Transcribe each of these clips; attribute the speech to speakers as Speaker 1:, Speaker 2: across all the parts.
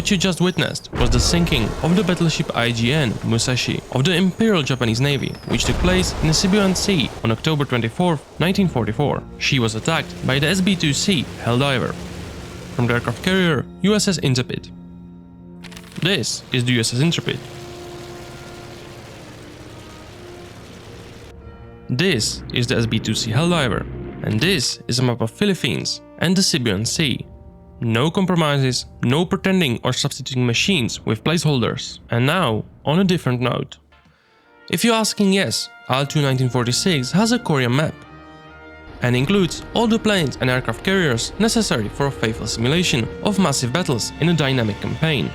Speaker 1: What you just witnessed was the sinking of the battleship IGN Musashi of the Imperial Japanese Navy, which took place in the Sibuyan Sea on October 24, 1944. She was attacked by the SB-2C Helldiver from the aircraft carrier USS Intrepid. This is the USS Intrepid. This is the SB-2C Helldiver, and this is a map of Philippines and the Sibuyan Sea. No compromises, no pretending or substituting machines with placeholders. And now, on a different note. If you're asking, yes, IL-2 1946 has a Korean map and includes all the planes and aircraft carriers necessary for a faithful simulation of massive battles in a dynamic campaign.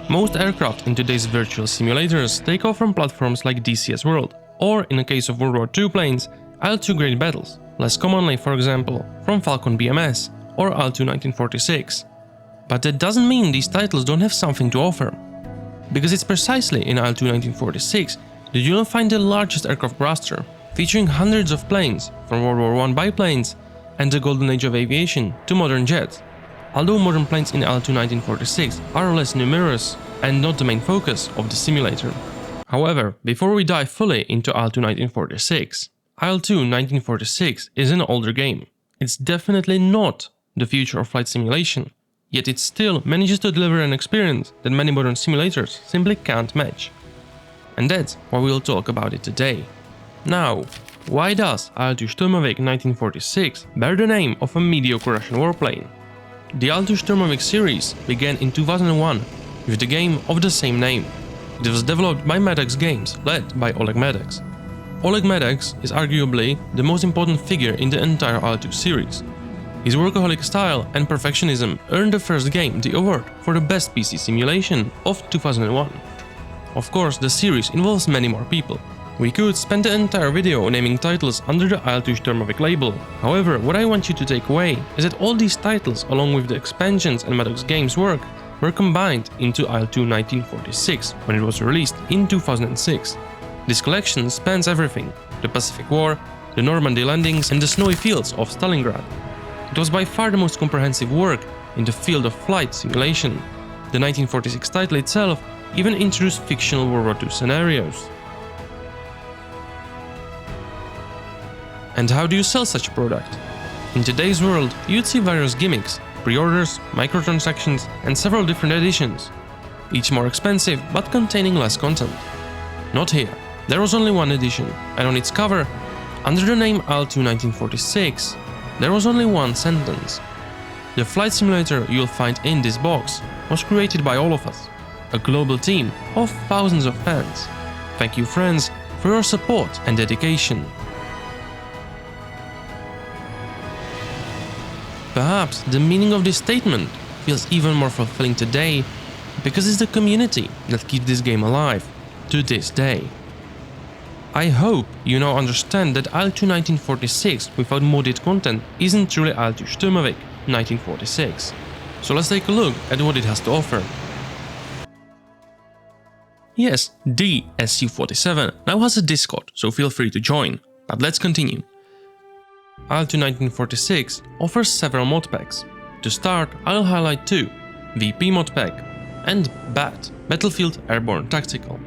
Speaker 1: Most aircraft in today's virtual simulators take off from platforms like DCS World, or in the case of World War II planes, IL-2 grade battles, less commonly, for example, from Falcon BMS or IL-2 1946. But that doesn't mean these titles don't have something to offer, because it's precisely in IL-2 1946 that you'll find the largest aircraft roster, featuring hundreds of planes, from World War I biplanes and the golden age of aviation to modern jets. Although modern planes in IL-2 1946 are less numerous and not the main focus of the simulator. However, before we dive fully into IL-2 1946, IL-2 1946 is an older game. It's definitely not the future of flight simulation, yet it still manages to deliver an experience that many modern simulators simply can't match. And that's why we'll talk about it today. Now, why does IL-2 Sturmovik 1946 bear the name of a mediocre Russian warplane? The IL-2 Sturmovik series began in 2001 with the game of the same name. It was developed by Medex Games, led by Oleg Medex. Oleg Medex is arguably the most important figure in the entire IL-2 series. His workaholic style and perfectionism earned the first game the award for the best PC simulation of 2001. Of course, the series involves many more people. We could spend the entire video naming titles under the IL-2 Sturmovik label. However, what I want you to take away is that all these titles, along with the expansions and Medex Games' work, were combined into IL-2 1946 when it was released in 2006. This collection spans everything: the Pacific War, the Normandy landings and the snowy fields of Stalingrad. It was by far the most comprehensive work in the field of flight simulation. The 1946 title itself even introduced fictional World War II scenarios. And how do you sell such a product? In today's world, you'd see various gimmicks, pre-orders, microtransactions, and several different editions, each more expensive but containing less content. Not here. There was only one edition, and on its cover, under the name IL-2 1946, there was only one sentence. The flight simulator you'll find in this box was created by all of us, a global team of thousands of fans. Thank you, friends, for your support and dedication. Perhaps the meaning of this statement feels even more fulfilling today because it's the community that keeps this game alive to this day. I hope you now understand that IL-2 1946 without modded content isn't truly IL-2 Sturmovik 1946. So let's take a look at what it has to offer. Yes, the SU-47 now has a Discord, so feel free to join. But let's continue. IL-2 1946 offers several mod packs. To start, I'll highlight two: VP mod pack and BAT, Battlefield Airborne Tactical.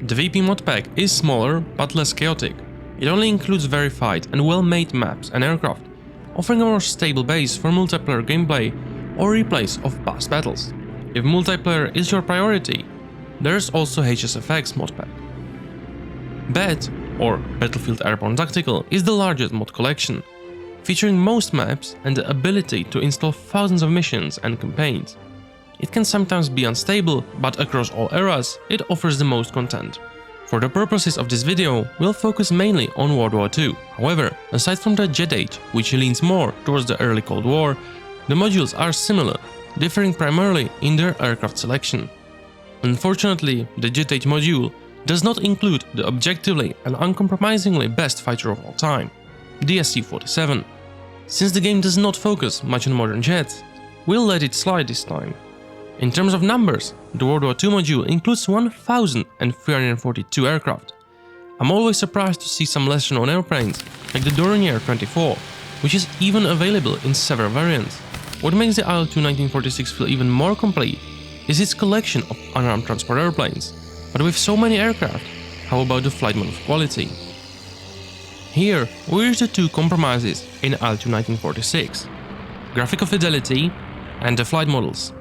Speaker 1: The VP mod pack is smaller but less chaotic. It only includes verified and well-made maps and aircraft, offering a more stable base for multiplayer gameplay or replays of past battles. If multiplayer is your priority, there's also HSFX mod pack. BAT, or Battlefield Airborne Tactical, is the largest mod collection, featuring most maps and the ability to install thousands of missions and campaigns. It can sometimes be unstable, but across all eras, it offers the most content. For the purposes of this video, we'll focus mainly on World War II. However, aside from the Jet Age, which leans more towards the early Cold War, the modules are similar, differing primarily in their aircraft selection. Unfortunately, the Jet Age module does not include the objectively and uncompromisingly best fighter of all time, the SU-47. Since the game does not focus much on modern jets, we'll let it slide this time. In terms of numbers, the World War II module includes 1,342 aircraft, I'm always surprised to see some lesser known airplanes, like the Dornier 24, which is even available in several variants. What makes the IL-2 1946 feel even more complete is its collection of unarmed transport airplanes. But with so many aircraft, how about the flight model quality? Here, we reach the two compromises in IL-2 1946: graphical fidelity and the flight models.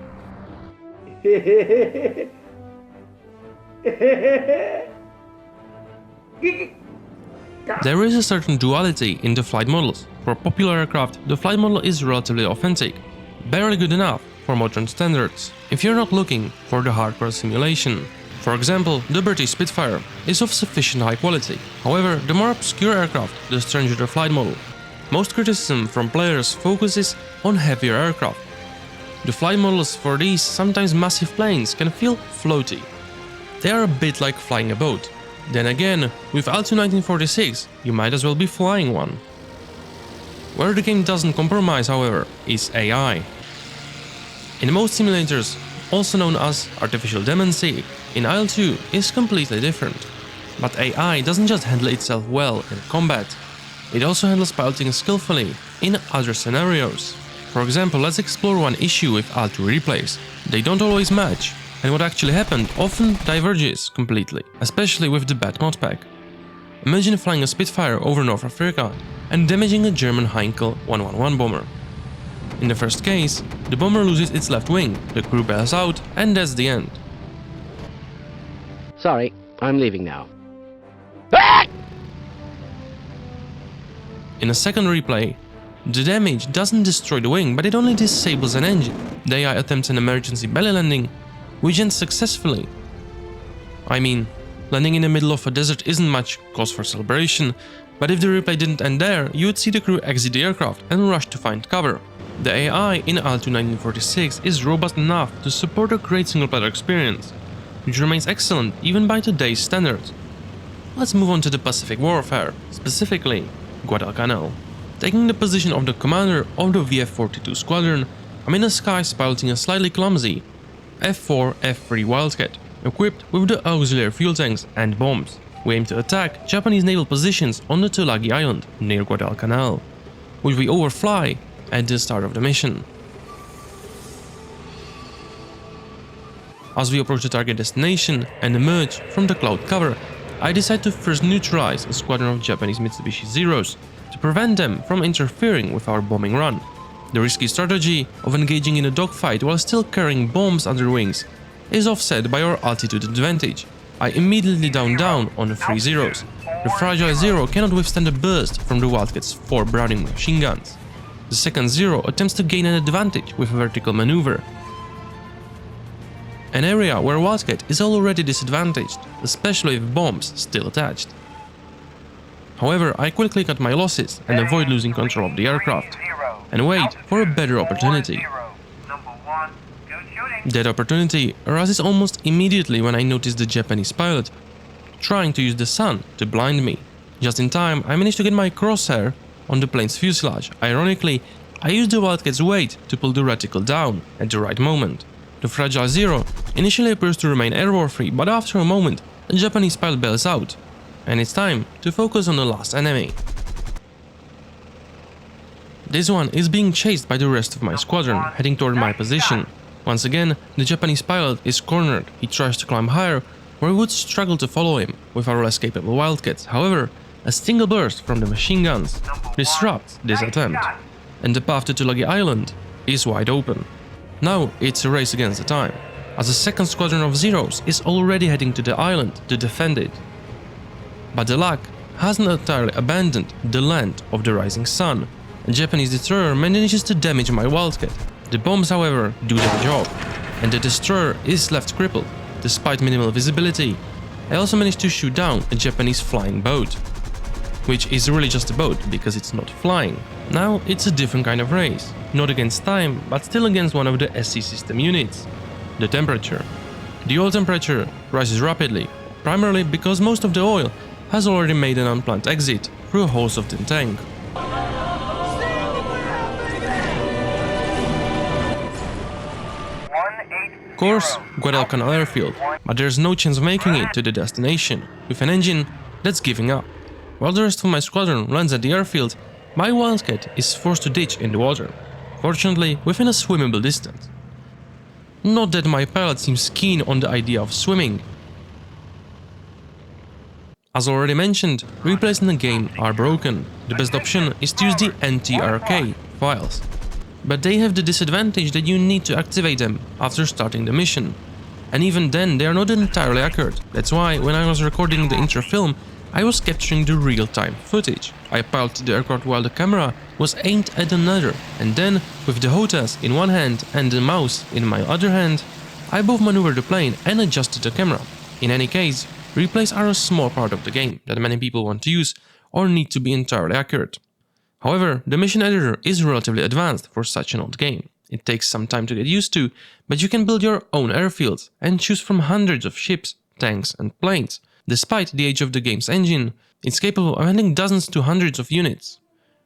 Speaker 1: There is a certain duality in the flight models. For popular aircraft, the flight model is relatively authentic, barely good enough for modern standards, if you're not looking for the hardcore simulation. For example, the British Spitfire is of sufficient high quality. However, the more obscure aircraft, the stranger the flight model. Most criticism from players focuses on heavier aircraft. The flight models for these sometimes massive planes can feel floaty. They are a bit like flying a boat. Then again, with IL-2 1946, you might as well be flying one. Where the game doesn't compromise, however, is AI. In most simulators, also known as artificial demency, in IL-2 is completely different. But AI doesn't just handle itself well in combat, it also handles piloting skillfully in other scenarios. For example, let's explore one issue with IL-2 replays. They don't always match, and what actually happened often diverges completely, especially with the bad modpack. Imagine flying a Spitfire over North Africa and damaging a German Heinkel 111 bomber. In the first case, the bomber loses its left wing, the crew bails out, and that's the end.
Speaker 2: Sorry, I'm leaving now.
Speaker 1: In a second replay, the damage doesn't destroy the wing, but it only disables an engine. The AI attempts an emergency belly landing, which ends successfully. I mean, landing in the middle of a desert isn't much cause for celebration, but if the replay didn't end there, you would see the crew exit the aircraft and rush to find cover. The AI in IL-2 1946 is robust enough to support a great single-player experience, which remains excellent even by today's standards. Let's move on to the Pacific warfare, specifically Guadalcanal. Taking the position of the commander of the VF-42 squadron, I'm in the skies piloting a slightly clumsy F4-F3 Wildcat, equipped with the auxiliary fuel tanks and bombs. We aim to attack Japanese naval positions on the Tulagi Island near Guadalcanal, which we overfly at the start of the mission. As we approach the target destination and emerge from the cloud cover, I decide to first neutralize a squadron of Japanese Mitsubishi Zeros to prevent them from interfering with our bombing run. The risky strategy of engaging in a dogfight while still carrying bombs under wings is offset by our altitude advantage. I immediately down on the 3 Zeros. The fragile Zero cannot withstand a burst from the Wildcat's 4 Browning machine guns. The second Zero attempts to gain an advantage with a vertical maneuver, an area where Wildcat is already disadvantaged, especially with bombs still attached. However, I quickly cut my losses and avoid losing control of the aircraft, and wait for a better opportunity. That opportunity arises almost immediately when I notice the Japanese pilot trying to use the sun to blind me. Just in time, I managed to get my crosshair on the plane's fuselage. Ironically, I used the Wildcat's weight to pull the reticle down at the right moment. The fragile Zero initially appears to remain airborne-free, but after a moment, the Japanese pilot bails out, and it's time to focus on the last enemy. This one is being chased by the rest of my squadron, heading toward my position. Once again, the Japanese pilot is cornered. He tries to climb higher, where we would struggle to follow him with our less capable Wildcats. However, a single burst from the machine guns disrupts this attempt, and the path to Tulagi Island is wide open. Now it's a race against the time, as a second squadron of Zeros is already heading to the island to defend it. But the luck hasn't entirely abandoned the land of the rising sun. A Japanese destroyer manages to damage my Wildcat. The bombs, however, do their job, and the destroyer is left crippled. Despite minimal visibility, I also managed to shoot down a Japanese flying boat, which is really just a boat because it's not flying. Now it's a different kind of race, not against time, but still against one of the SC system units, the temperature. The oil temperature rises rapidly, primarily because most of the oil has already made an unplanned exit through a hose of tin tank. Of course, Guadalcanal airfield, but there's no chance of making it to the destination. With an engine that's giving up. While the rest of my squadron lands at the airfield, my Wildcat is forced to ditch in the water, fortunately within a swimmable distance. Not that my pilot seems keen on the idea of swimming. As already mentioned, replays in the game are broken. The best option is to use the NTRK files. But they have the disadvantage that you need to activate them after starting the mission. And even then, they are not entirely accurate. That's why, when I was recording the intro film, I was capturing the real-time footage. I piloted the aircraft while the camera was aimed at another, and then, with the HOTAS in one hand and the mouse in my other hand, I both maneuvered the plane and adjusted the camera. In any case, replays are a small part of the game that many people want to use or need to be entirely accurate. However, the mission editor is relatively advanced for such an old game. It takes some time to get used to, but you can build your own airfields and choose from hundreds of ships, tanks and planes. Despite the age of the game's engine, it's capable of handling dozens to hundreds of units.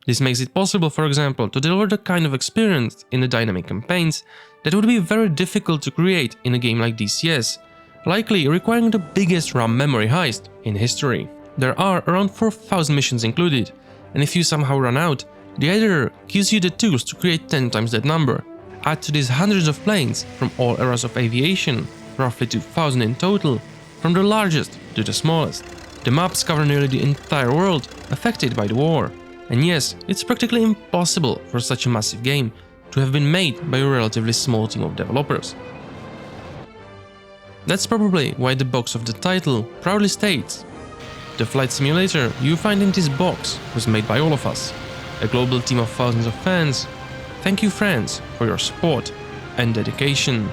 Speaker 1: This makes it possible, for example, to deliver the kind of experience in the dynamic campaigns that would be very difficult to create in a game like DCS, likely requiring the biggest RAM memory heist in history. There are around 4,000 missions included, and if you somehow run out, the editor gives you the tools to create 10 times that number. Add to these hundreds of planes from all eras of aviation, roughly 2,000 in total, from the largest to the smallest. The maps cover nearly the entire world affected by the war. And yes, it's practically impossible for such a massive game to have been made by a relatively small team of developers. That's probably why the box of the title proudly states: "The flight simulator you find in this box was made by all of us, a global team of thousands of fans. Thank you, friends, for your support and dedication."